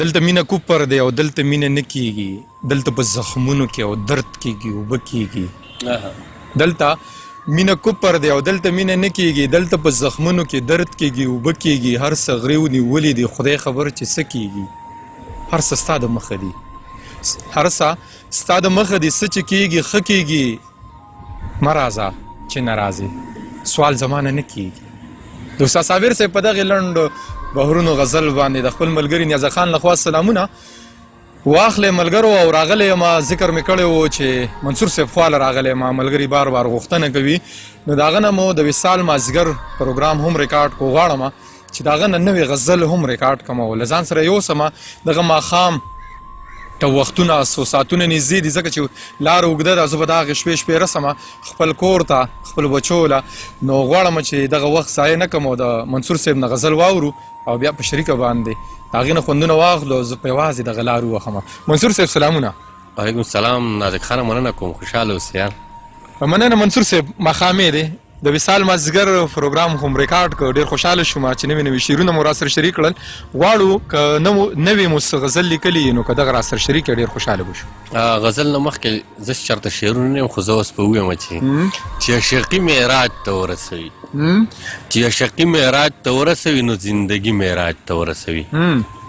دلته مینه کوپر دی او دلته مینه نه کیږي، دلته په زخمونو کې او درد کیږي اوبه کیږي. دلته مینه کوپر دی او دلته مینه نه کیږي، دلته په زخمونو کې درد کیږي اوبه کیږي. هر څه غریو نیولې دي خدای خبر چې څه کیږي. هر څه ستا د مخه دي، هر څه ستا د مخه دي. څه چې کیږي ښه کیږي، مه راځه چې ناراضي سوال زمانه نه کیږي. د استاد صابر صاحب په دغې لنډ بهرونو غزل باندې د خپل ملګري نیازه خان لخوا سلامونه واخلې ملګرو. او راغلی یم ذکر مې کړی و چې منصور صاحب خواله راغلی یم، ملګري بار بار غوښتنه کوي، نو د هغه نه مو د وصال مازدیګر پروګرام هم ریکارډ کو. غواړم چې د هغه نه نوې غزل هم ریکارډ کړم او له ځان سره یوسم. دغه ماښام ته وختونه څو ساعتونه نږدې دي، ځکه چې لاره اوږده ده. زه به د هغې شپې رسم خپل کور ته خپل بچو له، نو غواړم چې دغه وخت ضایع نه کړم او د منصور صاحب نه غزل واورو او بیا په شریکه باندې د هغې نه خوندونه واخلو. زه په یوازې دغه لار ووښم. منصور صاحب سلامونه. وعلیکم السلام نازک خانه، مننه کوم، خوشحاله اوسې یار. مننه منصور صاحب. ماښامې دی د وصال مازدیګر پروګرام هم ریکارډ کړ، ډېر خوشحاله شوم چې نوي نوي شعرونه مو راسره شریک کړل. غواړو که نوې مو څه غزل لیکلي نو که دغه راسره شریک کړي ډېر خوشحاله به شو. غزل نه مخکې زه چېرته شعرونه نه یم، خو زه اوس به ووایم چې عشقي معراج ته ورسوي، چې عشقي معراج ته ورسوي نو زندګي معراج ته ورسوي.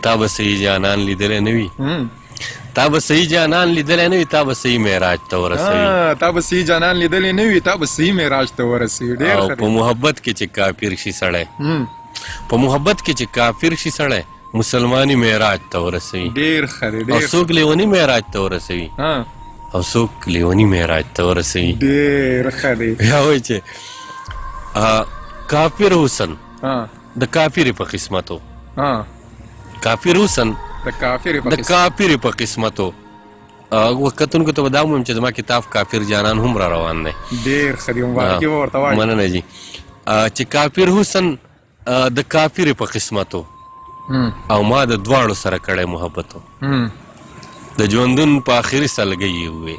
تا به صحیح جانان لیدلی نه وي، تا به صحیح جانان لیدلی نه وي، تا به صحیح معراج ته ورسوي. تا به صحیح جانان لیدلی نه وي، تا به صحیح معراج ته ورسوي. ډېر ښه. په محبت کې چې کافر شي سړی، په محبت کې چې کافر شي سړی مسلماني معراج ته ورسوي. ډېر ښه دی. او څوک لیوني معراج ته ورسوي، او څوک لیوني معراج ته ورسوي. ډېر ښه دی. بیا وایي چې کافر حسن د کافرې په قسمتو، کافر حسن د کافرې په قسمتو. کتونکو ته به دا ووایم چې زما کتاب کافر جانان هم را روان دی. ډېر ښه دی، مبارکي به ورته وایي. مننه جي. چې کافر حسن د کافرې په قسمتو او ما د دواړو سره کړی محبتو. د ژوندون په آخري سلګۍ یې ووې،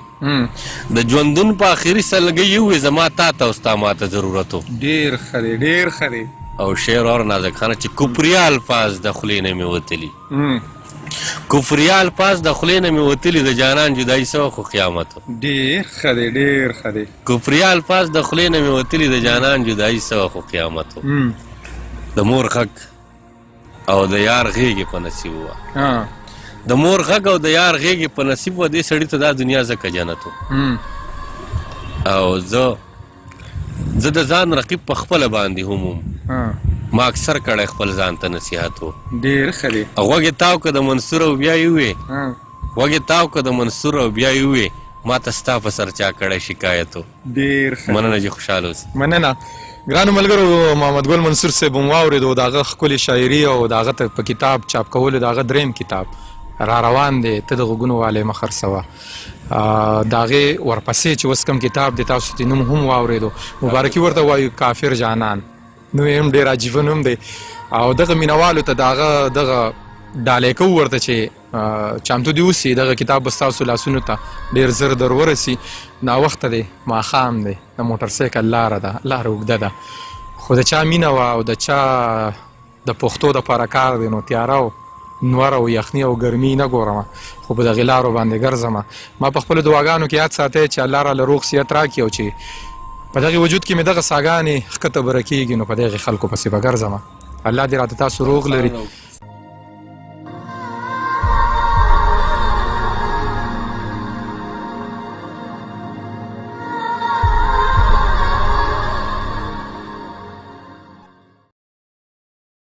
د ژوندون په آخري سلګۍ یې ووې، زما تا ته او ستا ما ته ضرورتو. ډېر ښه دی، ډېر ښه دی. او شعر اور نازک خانه چې کفریا الفاظ د خولې نه مې وتلي، کفریا الفاظ د خولې نه مې وتلي، د جانان جدایي سوه خو قیامتو. ډېر ښه دی، ډېر ښه دی. کفریا الفاظ د خولې نه مې وتلي، د جانان جدایي سوه خو قیامتو. د مور غږ او د یار غېږې په نصیب وه، د مور غږ او د یار غېږې په نصیب وه، دې سړي ته دا دنیا ځکه جنت و. او زه د ځان رقیب په خپله باندې هم ما اکثر کړی خپل ځان ته نصیحت و. ډېر ښه دی. غوږ یې تاو که د منصور او بیا یې ووې، غوږ یې تاو که د منصور او بیا یې ووې، ما ته ستا په سر چا کړی شکایت و. ډېر ښه. مننه چې خوشحاله اوسې. مننه. ګرانو ملګرو، محمد ګل منصور صاحب هم واورېدو، د هغه ښکلې شاعري او د هغه ته په کتاب چاپ کولو، د هغه دریم کتاب را روان دی، ته د غوږونو والی مه خرڅوه. د هغې ورپسې چې اوس کوم کتاب دی تاسو ته نوم هم واورېدو، مبارکي ورته وایو کافر جانان. نو یې هم ډېر عجیبه نوم دی. او دغه مینوالو ته د هغه دغه ډالۍ کوو ورته چې چمتو دې اوسي، دغه کتاب به ستاسو لاسونو ته ډېر زر در ورسي. ناوخته دی، ماښام دی، د موټر سایکل لاره ده، لاره اوږده ده، خو د چا مینه وه او د چا د پښتو دپاره کار دی، نو تیاره او نور او یخني او ګرمي نه ګورم، خو په دغې لارو باندې ګرځم. ما په خپلو دعاګانو کې یاد ساتئ چې الله راله روغ صحت راکړي او چې په دغې وجود کې مې دغه ساګانې ښکته بره کېږي، نو په دغې خلکو پسې به ګرځم. الله دې راته تاسو روغ لري.